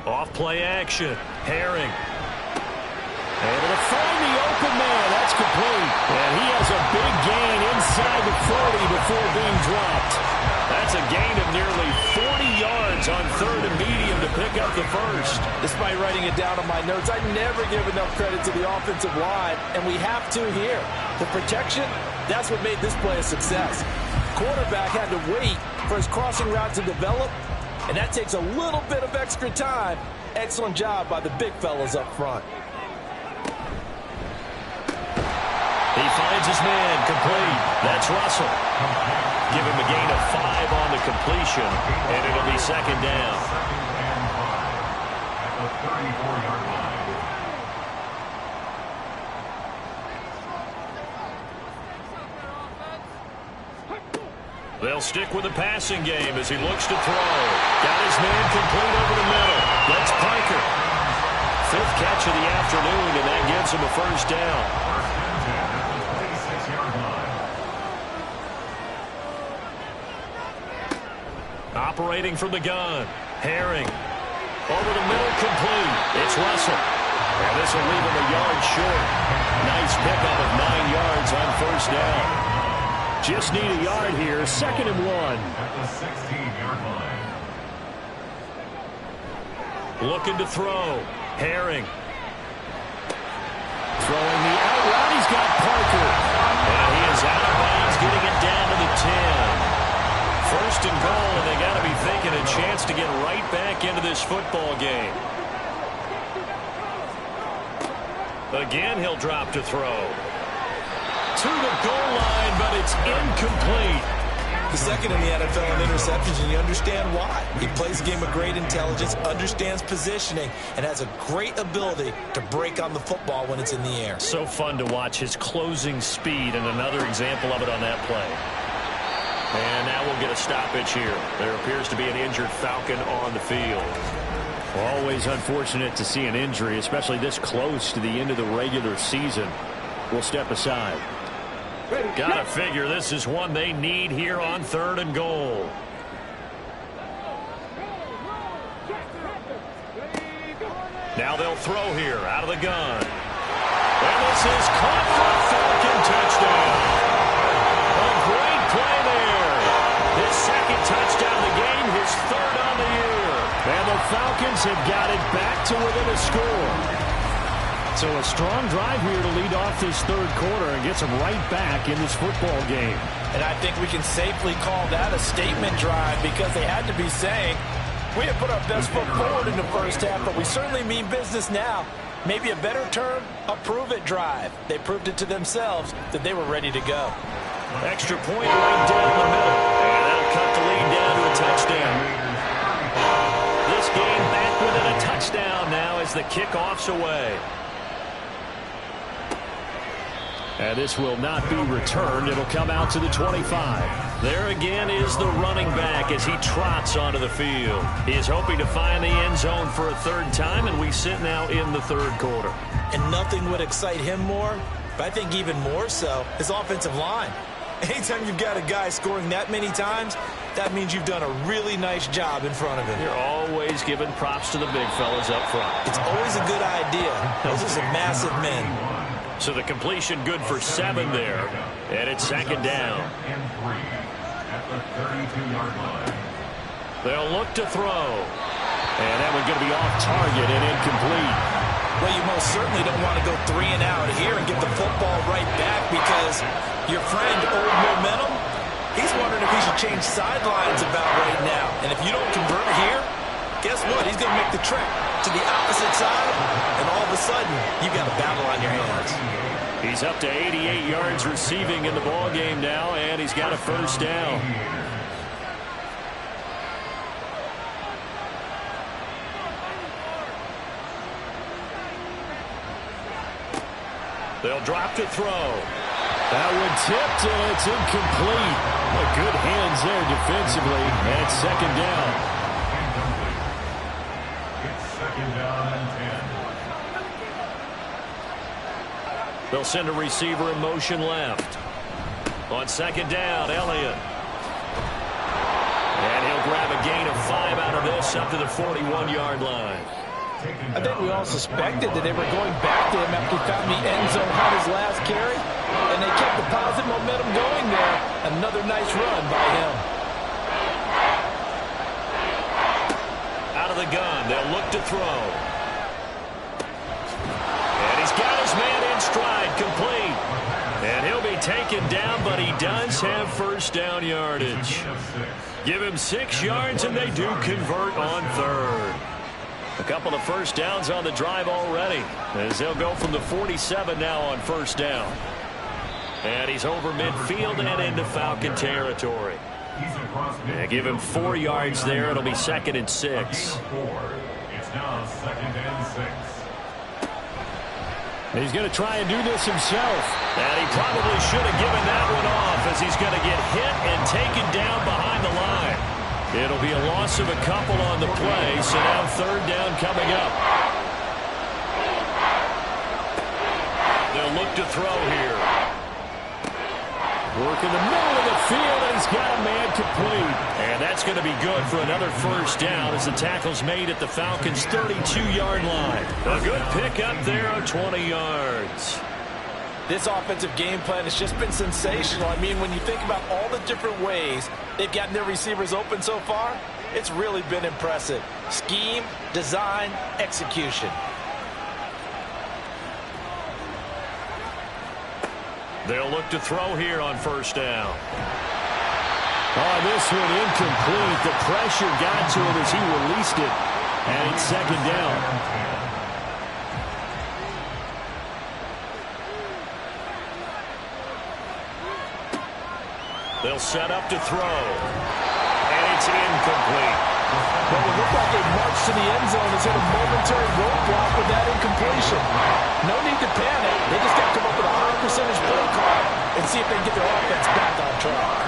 [SPEAKER 2] Off play action. Herring. Able to find the open man. That's complete. And he has a big gain inside the 40 before being dropped. That's a gain of nearly 40 yards on 3rd and medium to pick up the first.
[SPEAKER 3] Despite writing it down on my notes, I never give enough credit to the offensive line, and we have to here. The protection, that's what made this play a success. Quarterback had to wait for his crossing route to develop, and that takes a little bit of extra time. Excellent job by the big fellas up front.
[SPEAKER 2] He finds his man, complete. That's Russell. Give him a gain of 5 on the completion, and it'll be 2nd down.
[SPEAKER 5] At the 34-yard line.
[SPEAKER 2] They'll stick with the passing game as he looks to throw. Got his man complete over the middle. That's Parker. 5th catch of the afternoon, and that gives him a first down. Operating from the gun. Herring. Over the middle, complete. It's Russell. And this will leave him a yard short. Nice pickup of 9 yards on 1st down. Just need a yard here. 2nd and 1.
[SPEAKER 5] At the 16-yard line.
[SPEAKER 2] Looking to throw. Herring. Throwing the out route. He's got Parker. And he is out of bounds, getting it down to the 10. 1st and goal, and they got to be thinking a chance to get right back into this football game. Again, he'll drop to throw. To the goal line, but it's incomplete.
[SPEAKER 3] He's 2nd in the NFL in interceptions, and you understand why. He plays a game of great intelligence, understands positioning, and has a great ability to break on the football when it's in the air.
[SPEAKER 2] So fun to watch his closing speed, and another example of it on that play. And now we'll get a stoppage here. There appears to be an injured Falcon on the field. Always unfortunate to see an injury, especially this close to the end of the regular season. We'll step aside. Gotta figure this is one they need here on 3rd and goal. Now they'll throw here out of the gun. And this is caught for a Falcon touchdown. A great play there. His 2nd touchdown of the game, his 3rd on the year. And the Falcons have got it back to within a score. So a strong drive here to lead off this 3rd quarter and gets them right back in this football game.
[SPEAKER 3] And I think we can safely call that a statement drive because they had to be saying, we have put our best foot forward in the 1st half, but we certainly mean business now. Maybe a better term, a prove-it drive. They proved it to themselves that they were ready to go.
[SPEAKER 2] Extra point right down the middle. And that'll cut the lead down to a touchdown. This game back within a touchdown now as the kickoff's away. And this will not be returned. It'll come out to the 25. There again is the running back as he trots onto the field. He is hoping to find the end zone for a 3rd time, and we sit now in the 3rd quarter.
[SPEAKER 3] And nothing would excite him more, but I think even more so, his offensive line. Anytime you've got a guy scoring that many times, that means you've done a really nice job in front of him.
[SPEAKER 2] You're always giving props to the big fellas up front.
[SPEAKER 3] It's always a good idea. Those are some massive men.
[SPEAKER 2] So the completion good for 7 there. And it's 2nd down.
[SPEAKER 5] And 3 at the 32-yard line.
[SPEAKER 2] They'll look to throw. And that one's going to be off target and incomplete.
[SPEAKER 3] Well, you most certainly don't want to go 3 and out here and get the football right back because your friend, Old Momentum, he's wondering if he should change sidelines about right now. And if you don't convert here, guess what? He's going to make the trek to the opposite side, and all of a sudden, you've got a battle on your hands.
[SPEAKER 2] He's up to 88 yards receiving in the ball game now, and he's got a 1st down. They'll drop to throw. That one tipped, and it's incomplete. Good hands there defensively, and it's 2nd down.
[SPEAKER 5] It's 2nd down and 10.
[SPEAKER 2] They'll send a receiver in motion left. On 2nd down, Elliott. And he'll grab a gain of 5 out of this up to the 41-yard line.
[SPEAKER 4] I think we all suspected that they were going back to him after he found the end zone on his last carry, and they kept the positive momentum going there. Another nice run by him.
[SPEAKER 2] Out of the gun, they'll look to throw. And he's got his man in stride, complete. And he'll be taken down, but he does have first down yardage. Give him 6 yards, and they do convert on third. A couple of first downs on the drive already, as they'll go from the 47 now on first down. And he's over midfield and into Falcon territory. Yeah, give him 4 yards there. It'll be 2nd and 6.
[SPEAKER 5] It's now 2nd and 6.
[SPEAKER 2] He's going to try and do this himself. And he probably should have given that one off, as he's going to get hit and taken down behind the line. It'll be a loss of a couple on the play, so now 3rd down coming up. They'll look to throw here. Work in the middle of the field, and he's got a man complete. And that's going to be good for another first down as the tackle's made at the Falcons' 32-yard line. A good pickup there of 20 yards.
[SPEAKER 4] This offensive game plan has just been sensational. I mean, when you think about all the different ways they've gotten their receivers open so far, it's really been impressive. Scheme, design, execution.
[SPEAKER 2] They'll look to throw here on first down. Oh, this one incomplete. The pressure got to him as he released it. And it's 2nd down. They'll set up to throw. And it's incomplete.
[SPEAKER 4] Well, it looked like they marched to the end zone as hit a momentary roadblock with that incompletion. No need to panic. They just got to come up with a high percentage play call and see if they can get their offense back on track.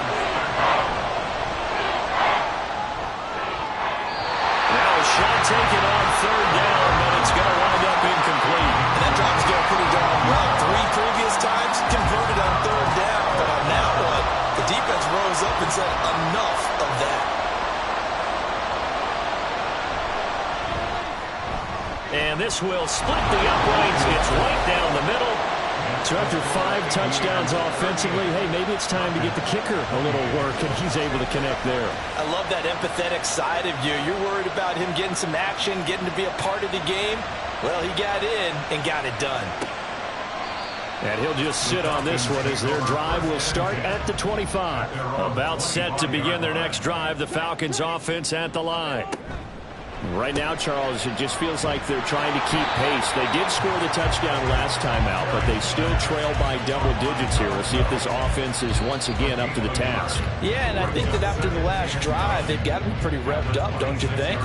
[SPEAKER 2] Now a shot taken on 3rd down, but it's going to wind up incomplete.
[SPEAKER 4] And that drive's going pretty darn well. 3 previous times converted on 3rd down, but on that one, the defense rose up and said enough of that.
[SPEAKER 2] And this will split the uprights. It's right down the middle. So after 5 touchdowns offensively, hey, maybe it's time to get the kicker a little work, and he's able to connect there.
[SPEAKER 4] I love that empathetic side of you. You're worried about him getting some action, getting to be a part of the game. Well, he got in and got it done.
[SPEAKER 2] And he'll just sit on this one as their drive will start at the 25. About set to begin their next drive, the Falcons offense at the line. Right now, Charles, it just feels like they're trying to keep pace. They did score the touchdown last time out, but they still trail by double digits here. We'll see if this offense is once again up to the task.
[SPEAKER 4] Yeah, and I think that after the last drive, they've got to be pretty revved up, don't you think?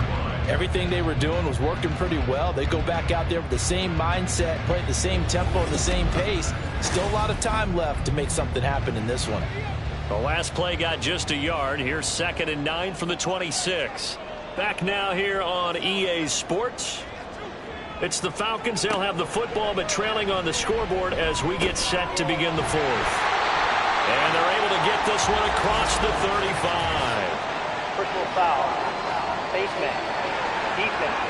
[SPEAKER 4] Everything they were doing was working pretty well. They go back out there with the same mindset, play at the same tempo and the same pace. Still a lot of time left to make something happen in this one.
[SPEAKER 2] The last play got just a yard. Here's 2nd and 9 from the 26. Back now here on EA Sports. It's the Falcons. They'll have the football, but trailing on the scoreboard as we get set to begin the 4th. And they're able to get this one across the 35.
[SPEAKER 6] Personal foul. Face man. Defense.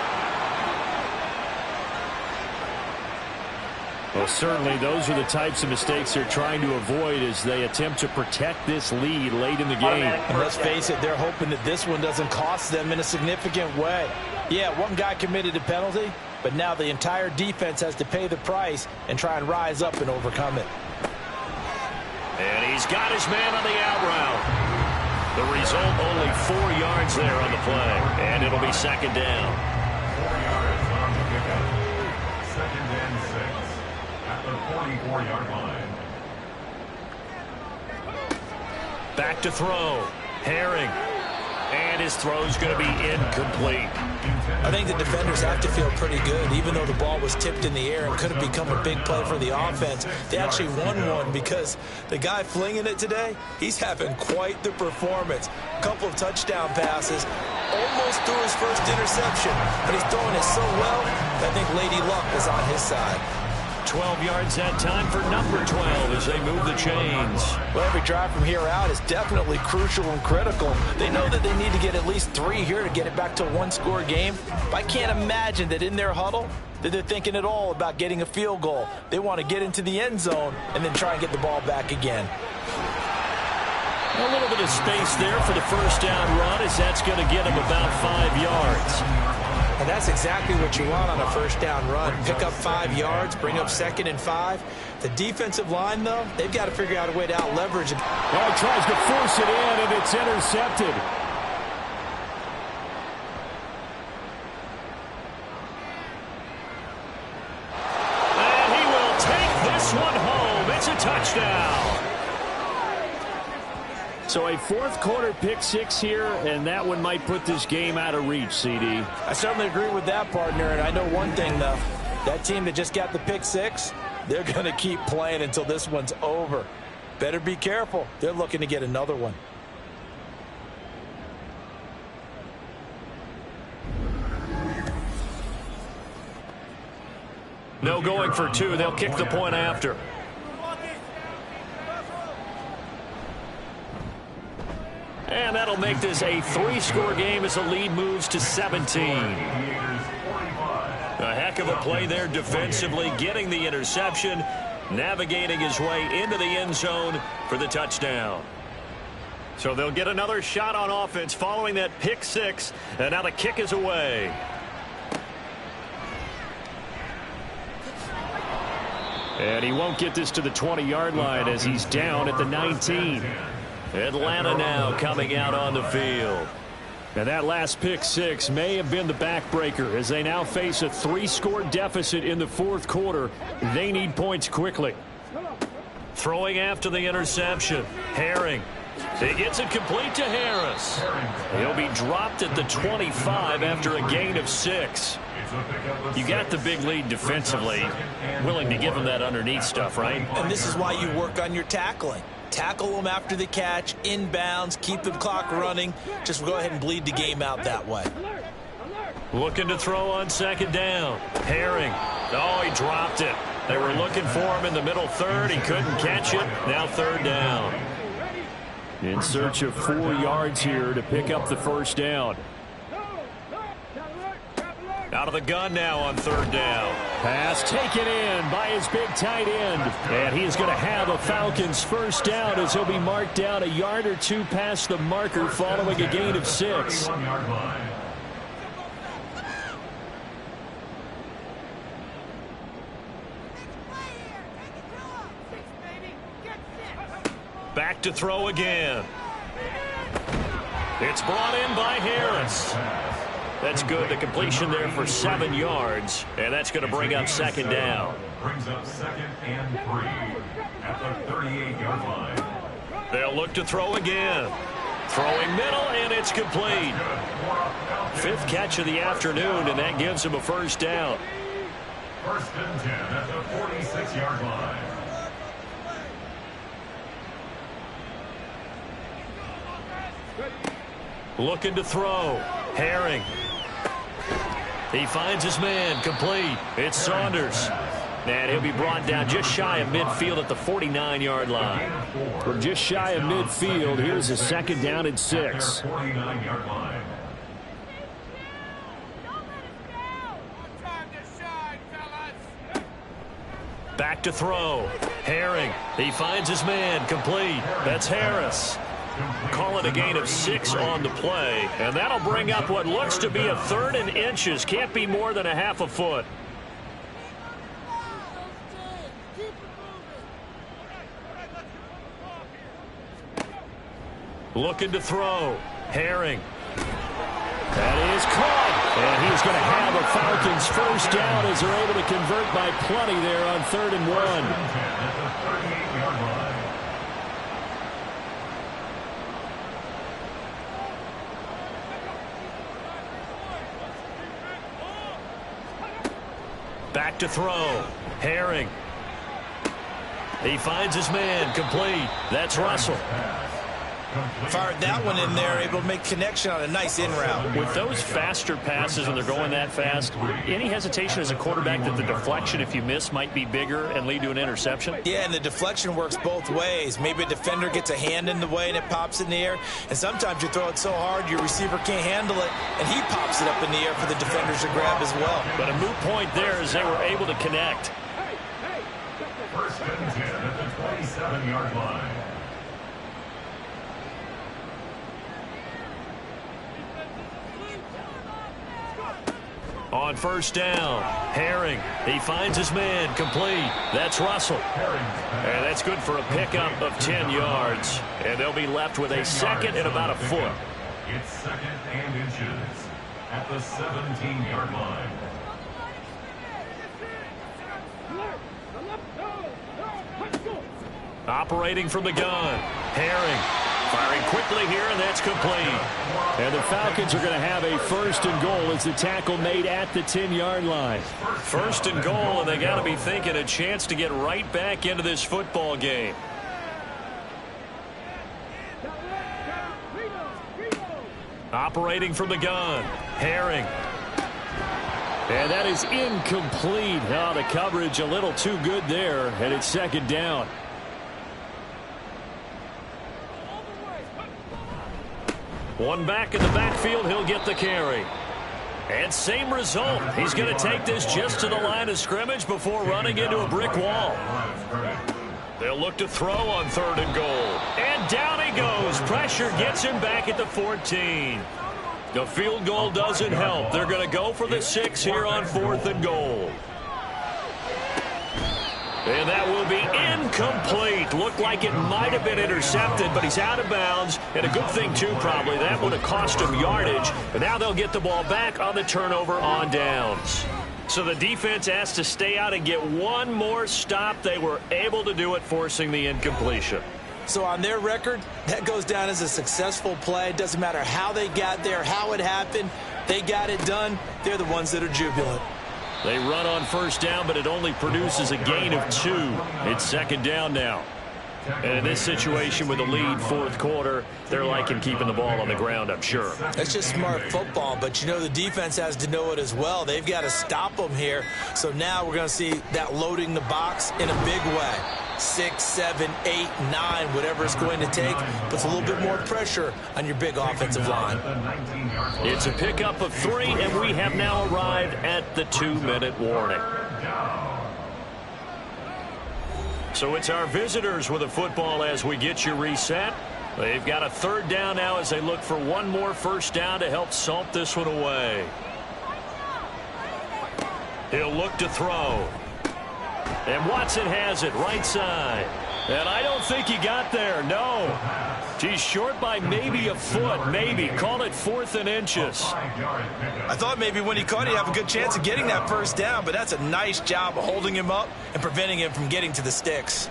[SPEAKER 2] Well, certainly those are the types of mistakes they're trying to avoid as they attempt to protect this lead late in the game.
[SPEAKER 4] And let's face it, they're hoping that this one doesn't cost them in a significant way. Yeah, one guy committed a penalty, but now the entire defense has to pay the price and try and rise up and overcome it.
[SPEAKER 2] And he's got his man on the out route. The result, only 4 yards there on the play, and it'll be 2nd down.
[SPEAKER 5] 4 yards on the pickup. 2nd and 6 at the 44-yard line.
[SPEAKER 2] Back to throw. Herring. And his throw's going to be incomplete.
[SPEAKER 4] I think the defenders have to feel pretty good, even though the ball was tipped in the air and could have become a big play for the offense. They actually won one because the guy flinging it today, he's having quite the performance. A couple of touchdown passes, almost threw his first interception, but he's throwing it so well that I think Lady Luck is on his side.
[SPEAKER 2] 12 yards that time for number 12 as they move the chains.
[SPEAKER 3] Well, every drive from here out is definitely crucial and critical. They know that they need to get at least 3 here to get it back to a one-score game. But I can't imagine that in their huddle that they're thinking at all about getting a field goal. They want to get into the end zone and then try and get the ball back again.
[SPEAKER 2] A little bit of space there for the first down run as that's going to get him about 5 yards.
[SPEAKER 4] And that's exactly what you want on a first down run. Pick up 5 yards, bring up 2nd and 5. The defensive line, though, they've got to figure out a way to out-leverage.
[SPEAKER 2] Oh, tries to force it in, and it's intercepted. And he will take this one home. It's a touchdown. So a fourth-quarter pick-6 here, and that one might put this game out of reach, CD.
[SPEAKER 3] I certainly agree with that, partner, and I know one thing, though. That team that just got the pick-6, they're going to keep playing until this one's over. Better be careful. They're looking to get another one.
[SPEAKER 2] No going for 2. They'll kick the point after. And that'll make this a 3-score game as the lead moves to 17. A heck of a play there defensively, getting the interception, navigating his way into the end zone for the touchdown. So they'll get another shot on offense following that pick-6, and now the kick is away. And he won't get this to the 20-yard line as he's down at the 19. Atlanta now coming out on the field. And that last pick-6 may have been the backbreaker as they now face a 3-score deficit in the fourth quarter. They need points quickly. Throwing after the interception. Herring. He gets it complete to Harris. He'll be dropped at the 25 after a gain of 6. You got the big lead defensively. Willing to give him that underneath stuff, right?
[SPEAKER 3] And this is why you work on your tackling. Tackle them after the catch, inbounds, keep the clock running. Just go ahead and bleed the game out that way.
[SPEAKER 2] Looking to throw on 2nd down. Herring. Oh, he dropped it. They were looking for him in the middle third. He couldn't catch it. Now 3rd down. In search of 4 yards here to pick up the first down. Out of the gun now on 3rd down. Pass taken in by his big tight end. And he's going to have a Falcons first down as he'll be marked down a yard or 2 past the marker following a gain of 6. Back to throw again. It's brought in by Harris. That's good. The completion there for 7 yards. And that's going to bring up 2nd down.
[SPEAKER 5] Brings up 2nd and 3 at the 38-yard line.
[SPEAKER 2] They'll look to throw again. Throwing middle, and it's complete. 5th catch of the afternoon, and that gives him a first down.
[SPEAKER 5] 1st and 10 at the 46-yard line.
[SPEAKER 2] Looking to throw. Herring. He finds his man, complete. It's Saunders. And he'll be brought down just shy of midfield at the 49-yard line. From just shy of midfield, here's a 2nd down and 6.
[SPEAKER 5] 49-yard line.
[SPEAKER 2] Back to throw. Herring. He finds his man, complete. That's Harris. Call it a gain of 6 on the play. And that'll bring up what looks to be a 3rd and inches. Can't be more than a half a foot. Looking to throw. Herring. That is caught. And he's going to have a Falcons first down as they're able to convert by plenty there on 3rd and 1. Back to throw. Herring. He finds his man, complete. That's Russell.
[SPEAKER 4] Fired that one in there, able to make connection on a nice in route.
[SPEAKER 2] With those faster passes when they're going that fast, any hesitation as a quarterback that the deflection, if you miss, might be bigger and lead to an interception?
[SPEAKER 4] Yeah, and the deflection works both ways. Maybe a defender gets a hand in the way and it pops in the air, and sometimes you throw it so hard your receiver can't handle it, and he pops it up in the air for the defenders to grab as well.
[SPEAKER 2] But a moot point there as they were able to connect.
[SPEAKER 5] First and 10 at the 27-yard line.
[SPEAKER 2] On first down, Herring. He finds his man, complete. That's Russell. And that's good for a pickup of 10 yards. And they'll be left with a second and about a foot.
[SPEAKER 5] It's second and inches at the 17-yard line.
[SPEAKER 2] Operating from the gun, Herring. Firing quickly here, and that's complete. And the Falcons are going to have a first and goal as the tackle made at the 10-yard line. First and goal, and they got to be thinking a chance to get right back into this football game. Operating from the gun, Herring. And that is incomplete. Now the coverage a little too good there, and it's second down. One back in the backfield, he'll get the carry. And same result. He's going to take this just to the line of scrimmage before running into a brick wall. They'll look to throw on third and goal. And down he goes. Pressure gets him back at the 14. The field goal doesn't help. They're going to go for the 6 here on fourth and goal. And that will be incomplete. Looked like it might have been intercepted, but he's out of bounds. And a good thing, too, probably. That would have cost him yardage. And now they'll get the ball back on the turnover on downs. So the defense has to stay out and get one more stop. They were able to do it, forcing the incompletion.
[SPEAKER 4] So on their record, that goes down as a successful play. It doesn't matter how they got there, how it happened. They got it done. They're the ones that are jubilant.
[SPEAKER 2] They run on first down, but it only produces a gain of 2. It's second down now. And in this situation with the lead fourth quarter, they're liking keeping the ball on the ground, I'm sure.
[SPEAKER 4] That's just smart football, but you know the defense has to know it as well. They've got to stop them here. So now we're going to see that loading the box in a big way. 6, 7, 8, 9, whatever it's going to take, puts a little bit more pressure on your big offensive line.
[SPEAKER 2] It's a pickup of 3, and we have now arrived at the 2-minute warning. So it's our visitors with a football as we get you reset. They've got a third down now as they look for one more first down to help salt this one away. He'll look to throw. And Watson has it right side. And I don't think he got there. No. He's short by maybe a foot. Maybe. Call it 4th and inches.
[SPEAKER 4] I thought maybe when he caught it, he'd have a good chance of getting that first down, but that's a nice job of holding him up and preventing him from getting to the sticks.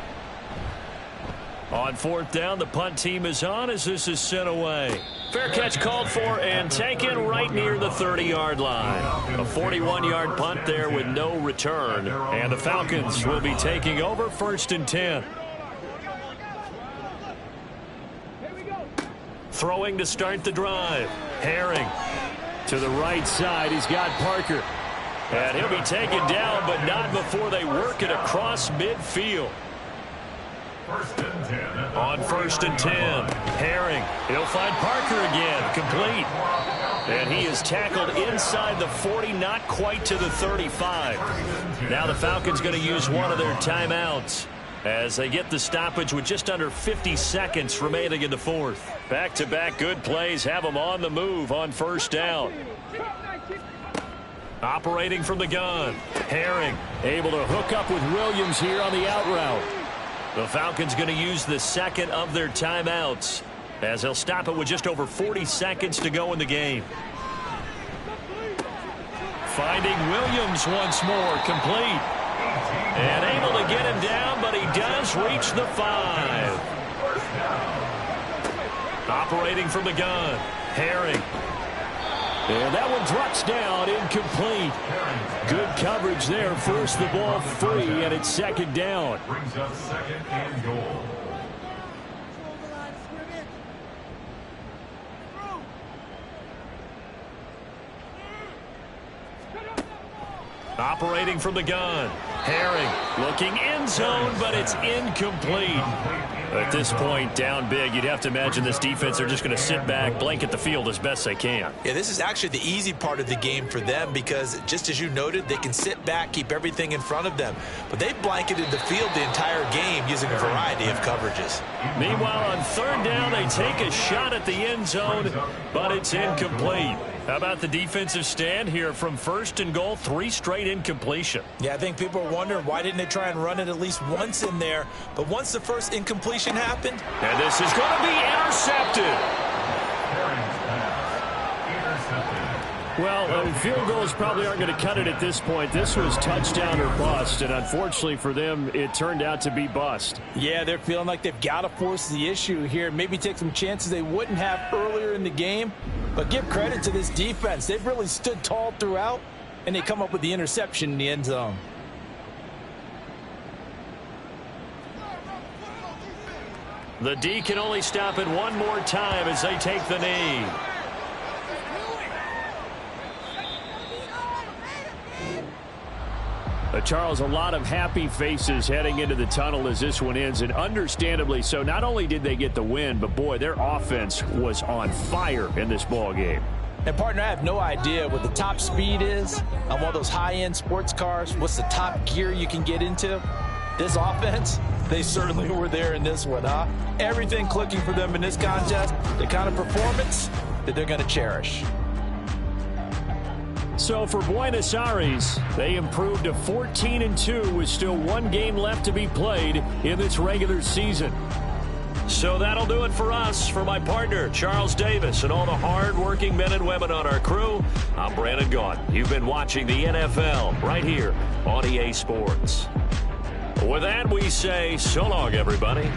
[SPEAKER 2] On 4th down, the punt team is on as this is sent away. Fair catch called for and taken right near the 30-yard line. A 41-yard punt there with no return. And the Falcons will be taking over 1st and 10. Throwing to start the drive. Herring to the right side. He's got Parker. And he'll be taken down, but not before they work it across midfield. On 1st and 10, Herring. He'll find Parker again, complete. And he is tackled inside the 40, not quite to the 35. Now the Falcons going to use one of their timeouts as they get the stoppage with just under 50 seconds remaining in the fourth. Back-to-back good plays have them on the move on first down. Operating from the gun, Herring able to hook up with Williams here on the out route. The Falcons going to use the second of their timeouts as they'll stop it with just over 40 seconds to go in the game. Finding Williams once more, complete. And able to get him down, but he does reach the 5. Operating from the gun, Herring. And that one drops down, incomplete. Good coverage there, forced the ball free, and it's second down.
[SPEAKER 5] Brings up second and goal.
[SPEAKER 2] Operating from the gun. Herring looking end zone, but it's incomplete. At this point, down big, you'd have to imagine this defense are just going to sit back, blanket the field as best they can.
[SPEAKER 4] Yeah, this is actually the easy part of the game for them because, just as you noted, they can sit back, keep everything in front of them. But they blanketed the field the entire game using a variety of coverages.
[SPEAKER 2] Meanwhile, on third down, they take a shot at the end zone, but it's incomplete. How about the defensive stand here from first and goal, 3 straight incompletion?
[SPEAKER 4] Yeah, I think people are wondering why didn't they try and run it at least once in there. But once the first incompletion happened.
[SPEAKER 2] And this is going to be intercepted. Well, field goals probably aren't going to cut it at this point. This was touchdown or bust, and unfortunately for them, it turned out to be bust.
[SPEAKER 4] Yeah, they're feeling like they've got to force the issue here. Maybe take some chances they wouldn't have earlier in the game. But give credit to this defense. They've really stood tall throughout, and they come up with the interception in the end zone.
[SPEAKER 2] The D can only stop it one more time as they take the knee. Charles, a lot of happy faces heading into the tunnel as this one ends, and understandably so. Not only did they get the win, but boy, their offense was on fire in this ball game.
[SPEAKER 4] And partner, I have no idea what the top speed is on one of those high-end sports cars. What's the top gear you can get into? This offense, they certainly were there in this one, huh? Everything clicking for them in this contest, the kind of performance that they're going to cherish.
[SPEAKER 2] So for Buenos Aires, they improved to 14-2 with still one game left to be played in this regular season. So that'll do it for us. For my partner, Charles Davis, and all the hard-working men and women on our crew, I'm Brandon Gaudin. You've been watching the NFL right here on EA Sports. With that, we say so long, everybody.